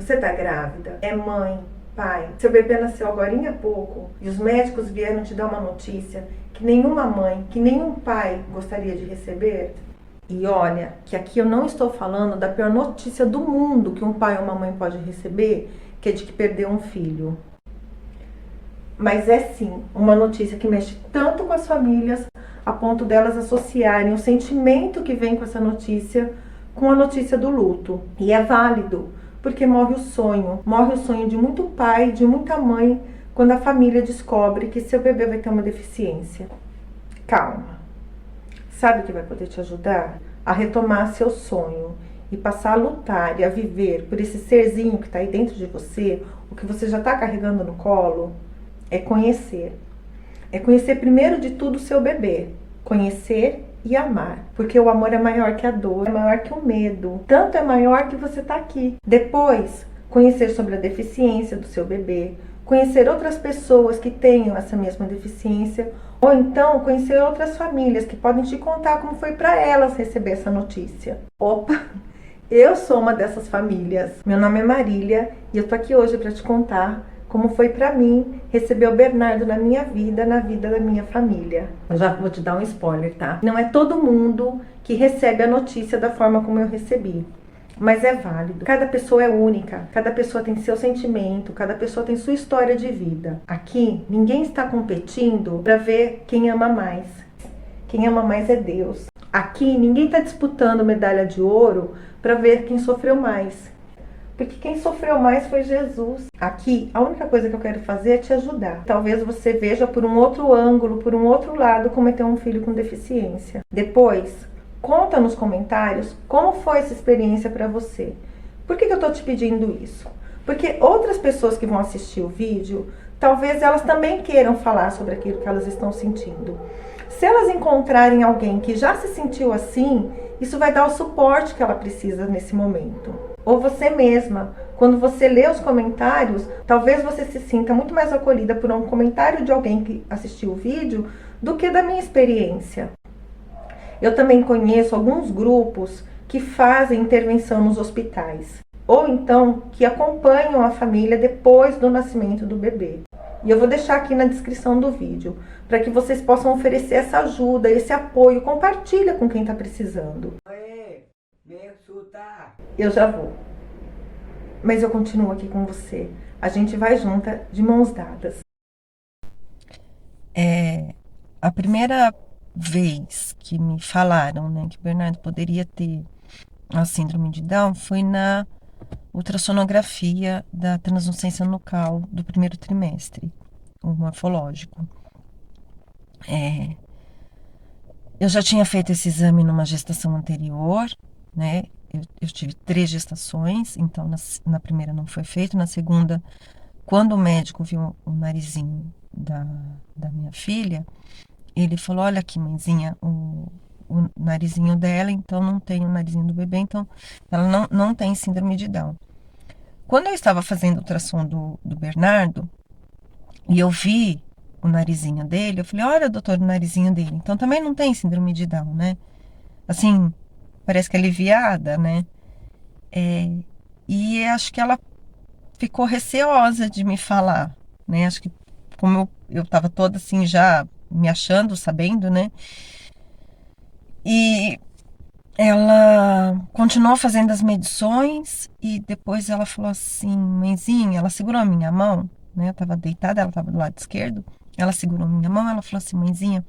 Você tá grávida? É mãe? Pai? Seu bebê nasceu agorinha há pouco e os médicos vieram te dar uma notícia que nenhuma mãe, que nenhum pai gostaria de receber? E olha, que aqui eu não estou falando da pior notícia do mundo que um pai ou uma mãe pode receber, que é de que perdeu um filho. Mas é sim uma notícia que mexe tanto com as famílias, a ponto delas associarem o sentimento que vem com essa notícia com a notícia do luto. E é válido, porque morre o sonho de muito pai, de muita mãe, quando a família descobre que seu bebê vai ter uma deficiência. Calma. Sabe o que vai poder te ajudar? A retomar seu sonho e passar a lutar e a viver por esse serzinho que está aí dentro de você, o que você já está carregando no colo, é conhecer. É conhecer primeiro de tudo o seu bebê. Conhecer e amar. Porque o amor é maior que a dor, é maior que o medo. Tanto é maior que você está aqui. Depois, conhecer sobre a deficiência do seu bebê. Conhecer outras pessoas que tenham essa mesma deficiência. Ou então, conhecer outras famílias que podem te contar como foi para elas receber essa notícia. Opa! Eu sou uma dessas famílias. Meu nome é Marília e eu tô aqui hoje para te contar como foi para mim receber o Bernardo na minha vida, na vida da minha família. Eu já vou te dar um spoiler, tá? Não é todo mundo que recebe a notícia da forma como eu recebi. Mas é válido. Cada pessoa é única, cada pessoa tem seu sentimento, cada pessoa tem sua história de vida. Aqui, ninguém está competindo para ver quem ama mais. Quem ama mais é Deus. Aqui, ninguém está disputando medalha de ouro para ver quem sofreu mais. Porque quem sofreu mais foi Jesus. Aqui, a única coisa que eu quero fazer é te ajudar. Talvez você veja por um outro ângulo, por um outro lado, como é ter um filho com deficiência. Depois, conta nos comentários como foi essa experiência para você. Por que eu tô te pedindo isso? Porque outras pessoas que vão assistir o vídeo, talvez elas também queiram falar sobre aquilo que elas estão sentindo. Se elas encontrarem alguém que já se sentiu assim, isso vai dar o suporte que ela precisa nesse momento. Ou você mesma, quando você lê os comentários, talvez você se sinta muito mais acolhida por um comentário de alguém que assistiu o vídeo do que da minha experiência. Eu também conheço alguns grupos que fazem intervenção nos hospitais, ou então que acompanham a família depois do nascimento do bebê. E eu vou deixar aqui na descrição do vídeo, para que vocês possam oferecer essa ajuda, esse apoio. Compartilha com quem está precisando. Eu já vou. Mas eu continuo aqui com você. A gente vai junta, de mãos dadas. A primeira vez que me falaram, né, que o Bernardo poderia ter a síndrome de Down foi na ultrassonografia da translucência nucal do primeiro trimestre, o morfológico. Eu já tinha feito esse exame numa gestação anterior, né? Eu tive 3 gestações, então na primeira não foi feito, na segunda, quando o médico viu o narizinho da minha filha, ele falou: olha aqui, mãezinha, o narizinho dela, então não tem o narizinho do bebê, então ela não tem síndrome de Down. Quando eu estava fazendo o ultrassom do Bernardo, e eu vi o narizinho dele, eu falei: olha, doutor, o narizinho dele, então também não tem síndrome de Down, né? Assim, parece que aliviada, né? E acho que ela ficou receosa de me falar, né? Acho que como eu tava toda assim já me achando, sabendo, né? E ela continuou fazendo as medições e depois ela falou assim: mãezinha, ela segurou a minha mão, né? Eu tava deitada, ela tava do lado esquerdo. Ela segurou a minha mão, ela falou assim: mãezinha,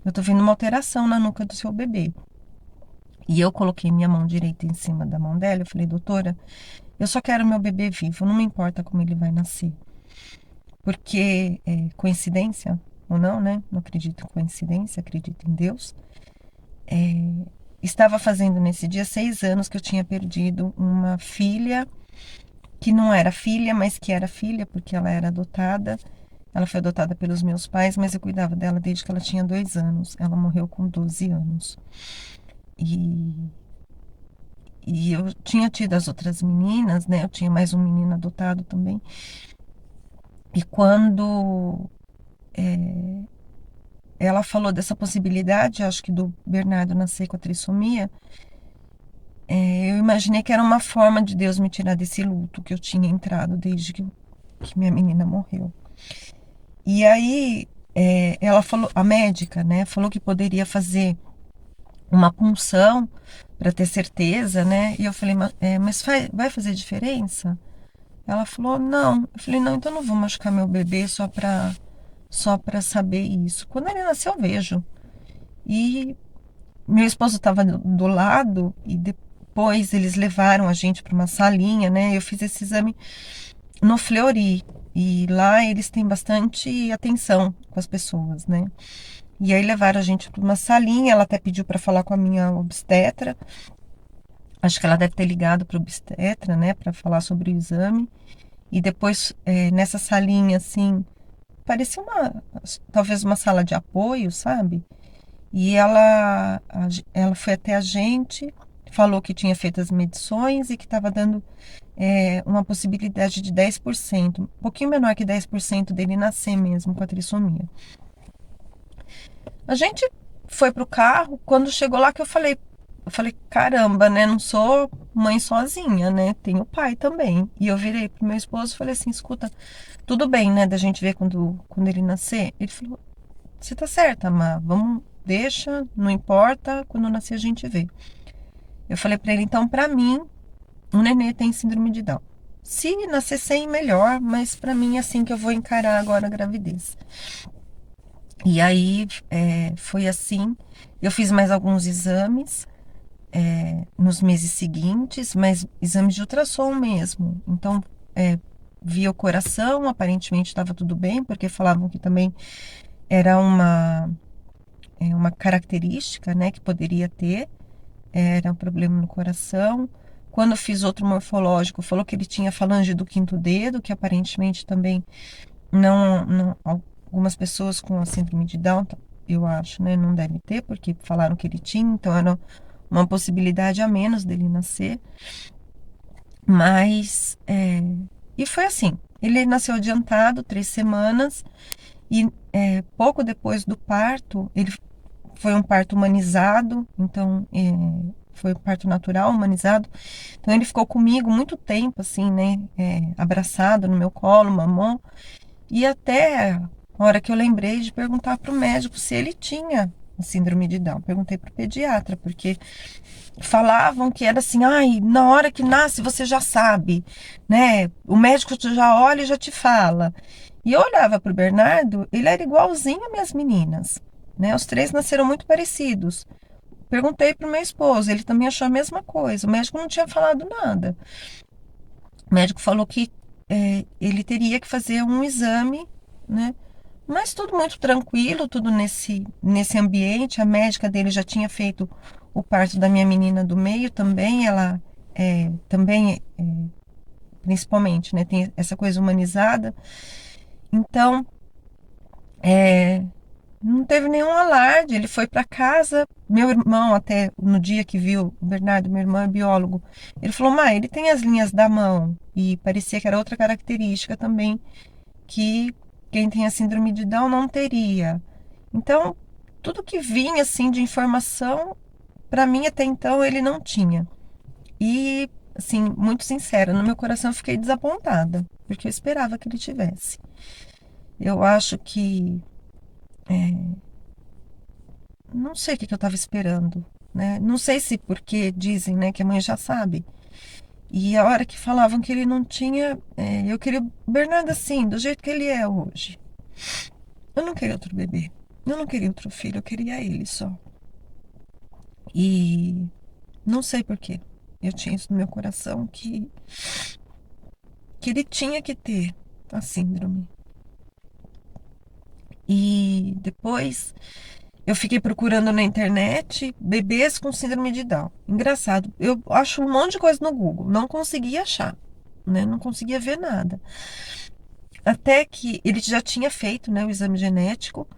eu tô vendo uma alteração na nuca do seu bebê. E eu coloquei minha mão direita em cima da mão dela. Eu falei: doutora, eu só quero meu bebê vivo, não me importa como ele vai nascer. Porque coincidência ou não, né? Não acredito em coincidência, acredito em Deus. Estava fazendo nesse dia 6 anos que eu tinha perdido uma filha que não era filha, mas que era filha porque ela era adotada. Ela foi adotada pelos meus pais, mas eu cuidava dela desde que ela tinha 2 anos. Ela morreu com 12 anos. E, e eu tinha tido as outras meninas, né? Eu tinha mais um menino adotado também. E quando ela falou dessa possibilidade, acho que do Bernardo nascer com a trissomia, eu imaginei que era uma forma de Deus me tirar desse luto que eu tinha entrado desde que minha menina morreu. E aí, ela falou, a médica, né, falou que poderia fazer uma punção para ter certeza, né? E eu falei, mas vai fazer diferença? Ela falou, não. Eu falei, não, então não vou machucar meu bebê só para saber isso. Quando ele nasceu, eu vejo. E meu esposo estava do lado e depois eles levaram a gente para uma salinha, né? Eu fiz esse exame no Fleury e lá eles têm bastante atenção com as pessoas, né? E aí levaram a gente para uma salinha, ela até pediu para falar com a minha obstetra. Acho que ela deve ter ligado para o obstetra, né, para falar sobre o exame. E depois, nessa salinha, assim, parecia talvez uma sala de apoio, sabe? E ela foi até a gente, falou que tinha feito as medições e que estava dando uma possibilidade de 10%, um pouquinho menor que 10% dele nascer mesmo com a trissomia. A gente foi pro carro, quando chegou lá que eu falei, caramba, né? Não sou mãe sozinha, né? Tenho pai também. E eu virei pro meu esposo e falei assim, escuta, tudo bem, né, da gente ver quando ele nascer? Ele falou, você tá certa, Má, vamos, deixa, não importa, quando nascer a gente vê. Eu falei pra ele, então, pra mim, o nenê tem síndrome de Down. Se nascer sem, melhor, mas pra mim é assim que eu vou encarar agora a gravidez. E aí, foi assim, eu fiz mais alguns exames, nos meses seguintes, mas exames de ultrassom mesmo. Então, via o coração, aparentemente estava tudo bem, porque falavam que também era uma característica, né, que poderia ter, era um problema no coração. Quando eu fiz outro morfológico, falou que ele tinha falange do quinto dedo, que aparentemente também não algumas pessoas com a síndrome de Down, eu acho, né, não deve ter, porque falaram que ele tinha, então era uma possibilidade a menos dele nascer. Mas, e foi assim, ele nasceu adiantado, 3 semanas, e pouco depois do parto, ele foi um parto humanizado, então foi um parto natural, humanizado. Então ele ficou comigo muito tempo, assim, né, abraçado no meu colo, mamou, e até a hora que eu lembrei de perguntar para o médico se ele tinha a síndrome de Down. Perguntei para o pediatra, porque falavam que era assim, ai, na hora que nasce você já sabe, né? O médico já olha e já te fala. E eu olhava para o Bernardo, ele era igualzinho às minhas meninas, né? Os três nasceram muito parecidos. Perguntei para o meu esposo, ele também achou a mesma coisa. O médico não tinha falado nada. O médico falou que ele teria que fazer um exame, né? Mas tudo muito tranquilo, tudo nesse ambiente. A médica dele já tinha feito o parto da minha menina do meio também. Ela também, principalmente, né, tem essa coisa humanizada. Então, não teve nenhum alarde. Ele foi para casa. Meu irmão, até no dia que viu o Bernardo, meu irmão é biólogo, ele falou: Mãe, ele tem as linhas da mão. E parecia que era outra característica também que quem tem a síndrome de Down não teria. Então, tudo que vinha assim de informação, para mim até então ele não tinha. E assim, muito sincera, no meu coração eu fiquei desapontada, porque eu esperava que ele tivesse. Eu acho que não sei o que eu estava esperando, né? Não sei se porque dizem, né, que a mãe já sabe. E a hora que falavam que ele não tinha, eu queria o Bernardo assim, do jeito que ele é hoje. Eu não queria outro bebê. Eu não queria outro filho, eu queria ele só. E não sei por quê. Eu tinha isso no meu coração que ele tinha que ter a síndrome. E depois eu fiquei procurando na internet bebês com síndrome de Down. Engraçado, eu acho um monte de coisa no Google, não conseguia achar, né? Não conseguia ver nada. Até que ele já tinha feito, né, o exame genético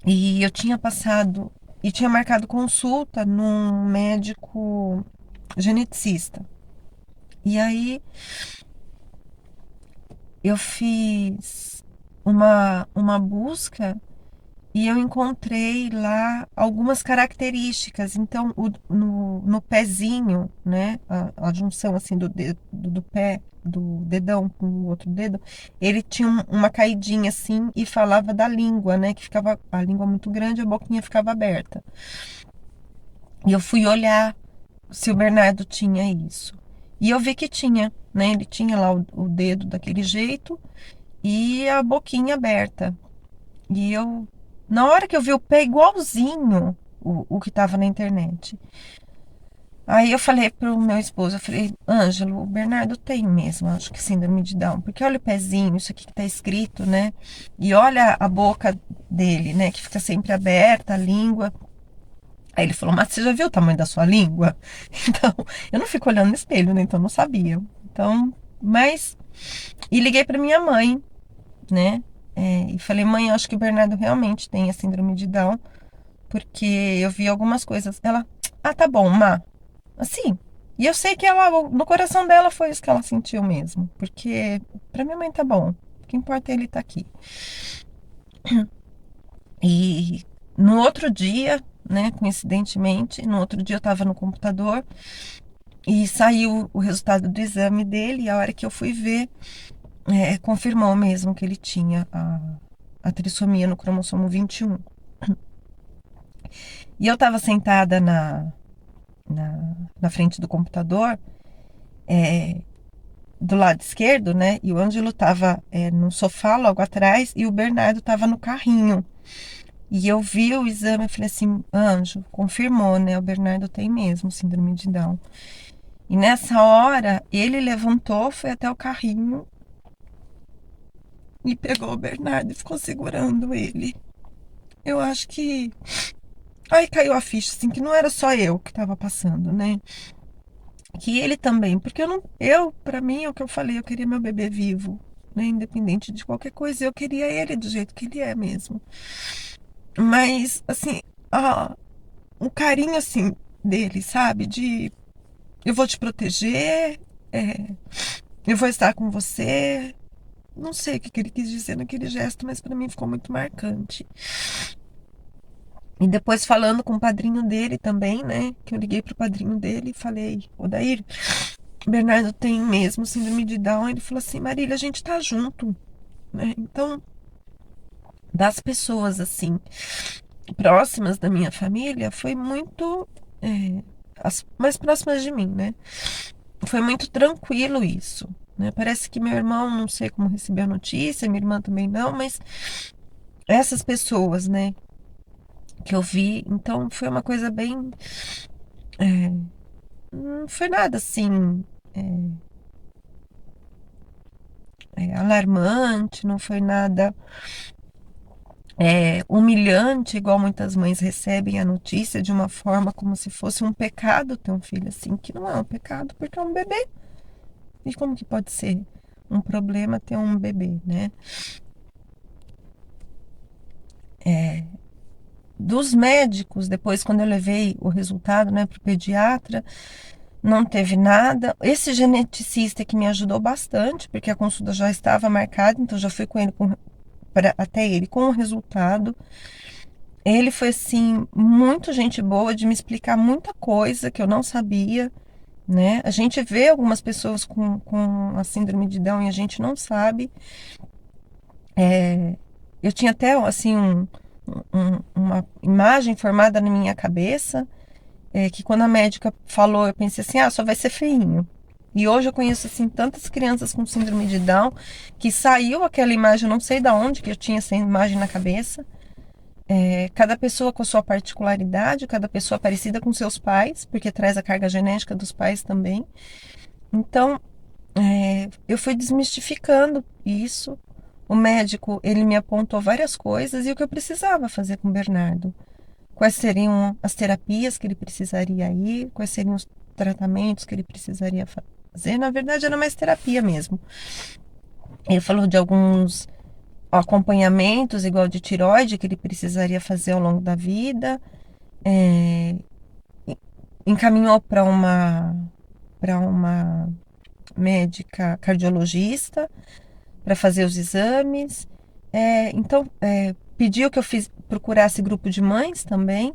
e eu tinha passado e tinha marcado consulta num médico geneticista. E aí eu fiz uma busca e eu encontrei lá algumas características. Então, no pezinho, né, a junção assim do pé, do dedão com o outro dedo, ele tinha uma caidinha assim e falava da língua, né, que ficava a língua muito grande, a boquinha ficava aberta. E eu fui olhar se o Bernardo tinha isso. E eu vi que tinha, né? Ele tinha lá o dedo daquele jeito e a boquinha aberta. E eu, na hora que eu vi o pé igualzinho o que estava na internet. Aí eu falei pro meu esposo, eu falei, Ângelo, o Bernardo tem mesmo, acho que síndrome de Down, porque olha o pezinho, isso aqui que tá escrito, né? E olha a boca dele, né, que fica sempre aberta, a língua. Aí ele falou, mas você já viu o tamanho da sua língua? Então, eu não fico olhando no espelho, né? Então eu não sabia. Então, mas. E liguei para minha mãe, né? E falei, mãe, eu acho que o Bernardo realmente tem a síndrome de Down, porque eu vi algumas coisas. Ela, ah, tá bom, Má. Assim. E eu sei que ela, no coração dela foi isso que ela sentiu mesmo. Porque pra minha mãe tá bom. O que importa é ele estar aqui. E no outro dia, né, coincidentemente, no outro dia eu tava no computador e saiu o resultado do exame dele. E a hora que eu fui ver, confirmou mesmo que ele tinha a trissomia no cromossomo 21. E eu tava sentada na frente do computador, é, do lado esquerdo, né? E o Ângelo tava no sofá logo atrás e o Bernardo tava no carrinho. E eu vi o exame e falei assim, Anjo, confirmou, né? O Bernardo tem mesmo síndrome de Down. E nessa hora, ele levantou, foi até o carrinho e pegou o Bernardo e ficou segurando ele. Eu acho que. Aí caiu a ficha, assim, que não era só eu que tava passando, né? Que ele também, porque eu não. Pra mim, é o que eu falei, eu queria meu bebê vivo, né? Independente de qualquer coisa, eu queria ele do jeito que ele é mesmo. Mas, assim, o carinho, assim, dele, sabe? De eu vou te proteger, é, eu vou estar com você. Não sei o que ele quis dizer naquele gesto, mas pra mim ficou muito marcante. E depois falando com o padrinho dele também, né? Que eu liguei pro padrinho dele e falei, Odair, Bernardo tem mesmo síndrome de Down. Ele falou assim, Marília, a gente tá junto, né? Então, das pessoas assim, próximas da minha família, foi muito. As mais próximas de mim, né? Foi muito tranquilo isso, né? Parece que meu irmão, não sei como recebeu a notícia, minha irmã também não, mas essas pessoas, né, que eu vi, então foi uma coisa bem. Não foi nada assim. Alarmante, não foi nada humilhante, igual muitas mães recebem a notícia de uma forma como se fosse um pecado ter um filho assim, que não é um pecado porque é um bebê. E como que pode ser um problema ter um bebê, né? Dos médicos, depois quando eu levei o resultado, né, para o pediatra, não teve nada. Esse geneticista que me ajudou bastante, porque a consulta já estava marcada, então já fui com ele até ele com o resultado. Ele foi assim muito gente boa de me explicar muita coisa que eu não sabia, né? A gente vê algumas pessoas com a síndrome de Down e a gente não sabe. Eu tinha até assim uma imagem formada na minha cabeça, que quando a médica falou, eu pensei assim, só vai ser feinho. E hoje eu conheço assim tantas crianças com síndrome de Down que saiu aquela imagem, eu não sei de onde que eu tinha essa imagem na cabeça. Cada pessoa com a sua particularidade, cada pessoa parecida com seus pais, porque traz a carga genética dos pais também. Então, eu fui desmistificando isso. O médico, ele me apontou várias coisas e o que eu precisava fazer com o Bernardo. Quais seriam as terapias que ele precisaria ir, quais seriam os tratamentos que ele precisaria fazer. Na verdade, era mais terapia mesmo. Ele falou de alguns acompanhamentos, igual de tireoide, que ele precisaria fazer ao longo da vida. É, encaminhou para uma médica cardiologista para fazer os exames. Então, pediu que eu procurasse grupo de mães também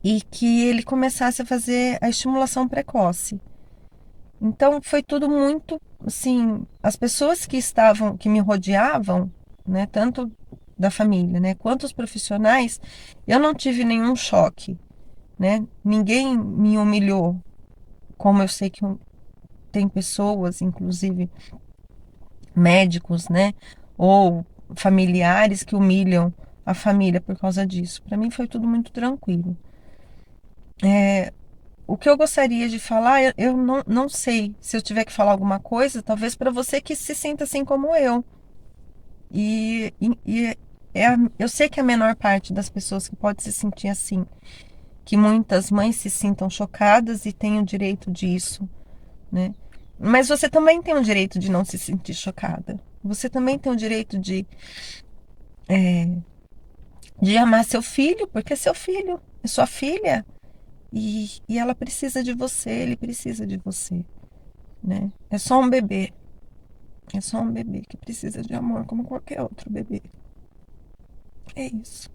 e que ele começasse a fazer a estimulação precoce. Então foi tudo muito, assim, as pessoas que me rodeavam, né, tanto da família, né, quanto os profissionais, eu não tive nenhum choque, né? Ninguém me humilhou, como eu sei que tem pessoas, inclusive médicos, né, ou familiares que humilham a família por causa disso. Para mim foi tudo muito tranquilo. O que eu gostaria de falar, eu não sei se eu tiver que falar alguma coisa, talvez para você que se sinta assim como eu. E eu sei que a menor parte das pessoas que pode se sentir assim, que muitas mães se sintam chocadas e têm o direito disso, né? Mas você também tem o direito de não se sentir chocada. Você também tem o direito de amar seu filho, porque é seu filho, é sua filha. E ela precisa de você, ele precisa de você, né? É só um bebê. É só um bebê que precisa de amor como qualquer outro bebê. É isso.